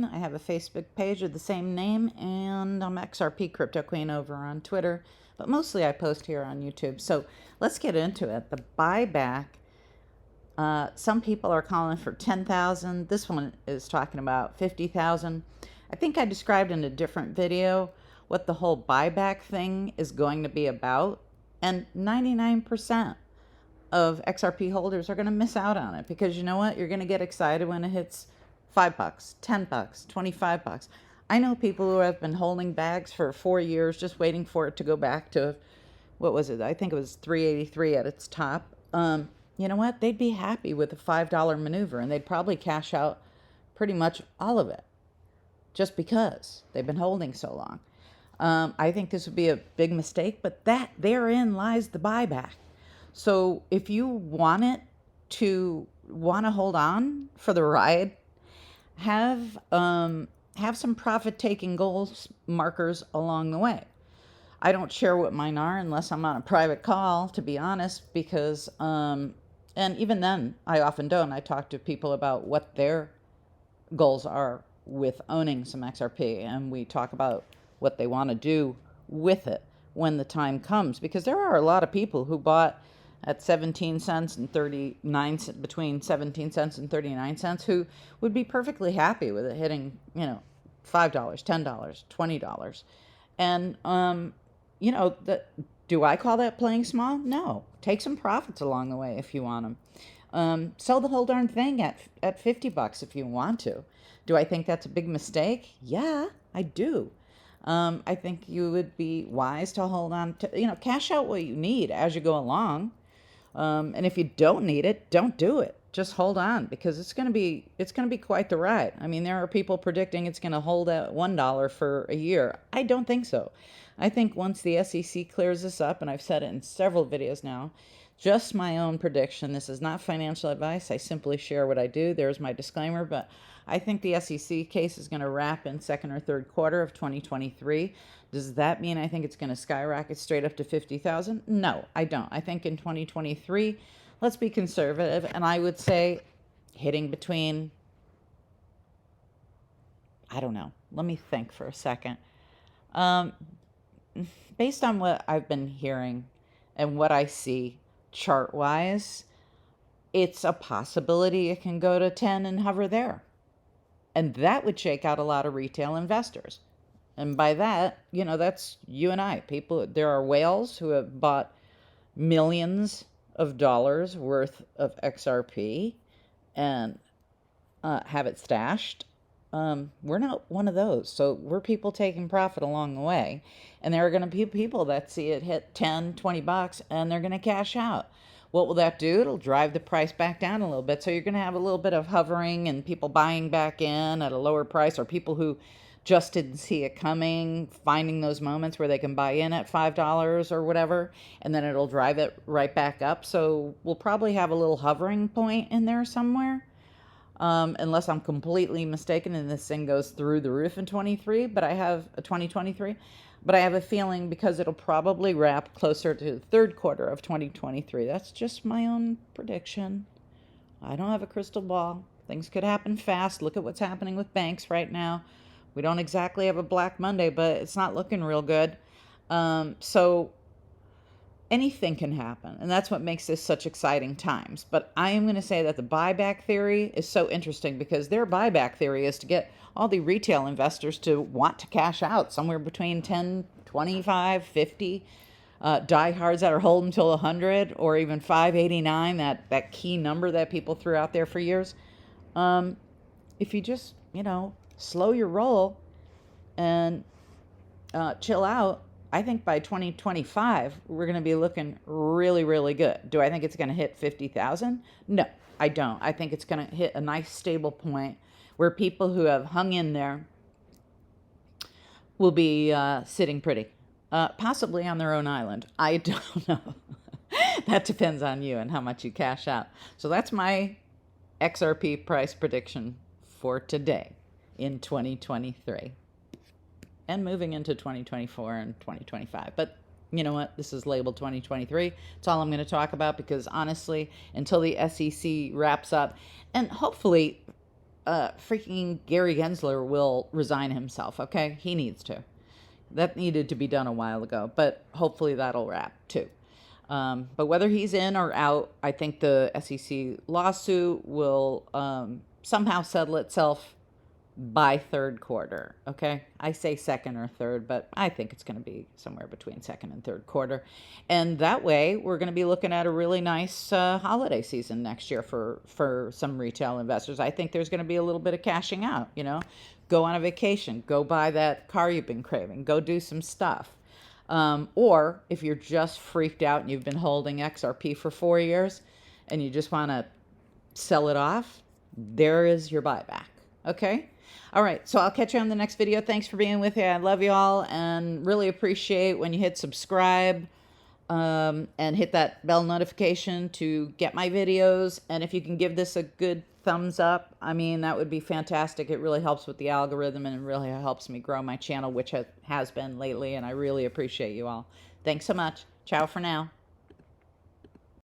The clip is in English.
Queen. I have a Facebook page of the same name, and I'm XRP Crypto Queen over on Twitter. But mostly I post here on YouTube. So let's get into it. The buyback, some people are calling for 10,000. This one is talking about 50,000. I think I described in a different video what the whole buyback thing is going to be about. And 99% of XRP holders are going to miss out on it, because you know what? You're going to get excited when it hits $5, $10, $25. I know people who have been holding bags for 4 years just waiting for it to go back to, what was it? I think it was 383 at its top. You know what? They'd be happy with a $5 maneuver, and they'd probably cash out pretty much all of it just because they've been holding so long. I think this would be a big mistake, but therein lies the buyback. So if you want to hold on for the ride, have some profit-taking goals markers along the way. I don't share what mine are unless I'm on a private call, to be honest, because, and even then, I often don't. I talk to people about what their goals are with owning some XRP, and we talk about what they want to do with it when the time comes, because there are a lot of people who bought at 17 cents and 39 cents, between 17 cents and 39 cents, who would be perfectly happy with it hitting, $5, $10, $20. And, do I call that playing small? No. Take some profits along the way if you want them. Sell the whole darn thing at $50 if you want to. Do I think that's a big mistake? Yeah, I do. I think you would be wise to hold on to, cash out what you need as you go along. And if you don't need it, don't do it. Just hold on, because it's going to be quite the ride. I mean, there are people predicting it's going to hold at $1 for a year. I don't think so. I think once the SEC clears this up, and I've said it in several videos now, just my own prediction. This is not financial advice. I simply share what I do. There's my disclaimer. But I think the SEC case is going to wrap in second or third quarter of 2023. Does that mean I think it's going to skyrocket straight up to 50,000? No, I don't. I think in 2023, let's be conservative, and I would say hitting between, I don't know. Let me think for a second. Based on what I've been hearing and what I see chart-wise, it's a possibility it can go to 10 and hover there. And that would shake out a lot of retail investors. And by that, that's you and I. There are whales who have bought millions of dollars worth of XRP and have it stashed. We're not one of those. So we're people taking profit along the way. And there are going to be people that see it hit 10, $20, and they're going to cash out. What will that do? It'll drive the price back down a little bit. So you're going to have a little bit of hovering and people buying back in at a lower price, or people who just didn't see it coming, finding those moments where they can buy in at $5 or whatever, and then it'll drive it right back up. So we'll probably have a little hovering point in there somewhere, unless I'm completely mistaken and this thing goes through the roof in 2023. But I have a feeling, because it'll probably wrap closer to the third quarter of 2023. That's just my own prediction. I don't have a crystal ball. Things could happen fast. Look at what's happening with banks right now. We don't exactly have a Black Monday, but it's not looking real good. So anything can happen, and that's what makes this such exciting times. But I am going to say that the buyback theory is so interesting, because their buyback theory is to get all the retail investors to want to cash out somewhere between 10, 25, 50. Diehards that are holding till 100 or even 589, that key number that people threw out there for years. If you just, slow your roll and chill out, I think by 2025, we're going to be looking really, really good. Do I think it's going to hit 50,000? No, I don't. I think it's going to hit a nice stable point where people who have hung in there will be sitting pretty, possibly on their own island. I don't know. That depends on you and how much you cash out. So that's my XRP price prediction for today in 2023. And moving into 2024 and 2025. But you know what? This is labeled 2023. It's all I'm going to talk about, because honestly, until the SEC wraps up, and hopefully freaking Gary Gensler will resign himself, okay? He needs to. That needed to be done a while ago, but hopefully that'll wrap too. But whether he's in or out, I think the SEC lawsuit will somehow settle itself by third quarter, okay? I say second or third, but I think it's going to be somewhere between second and third quarter. And that way, we're going to be looking at a really nice holiday season next year for some retail investors. I think there's going to be a little bit of cashing out, you know? Go on a vacation, go buy that car you've been craving, go do some stuff. Or if you're just freaked out and you've been holding XRP for 4 years and you just want to sell it off, there is your buyback, okay? All right, so I'll catch you on the next video. Thanks for being with me. I love you all and really appreciate when you hit subscribe and hit that bell notification to get my videos. And if you can give this a good thumbs up, I mean, that would be fantastic. It really helps with the algorithm and it really helps me grow my channel, which has been lately, and I really appreciate you all. Thanks so much. Ciao for now.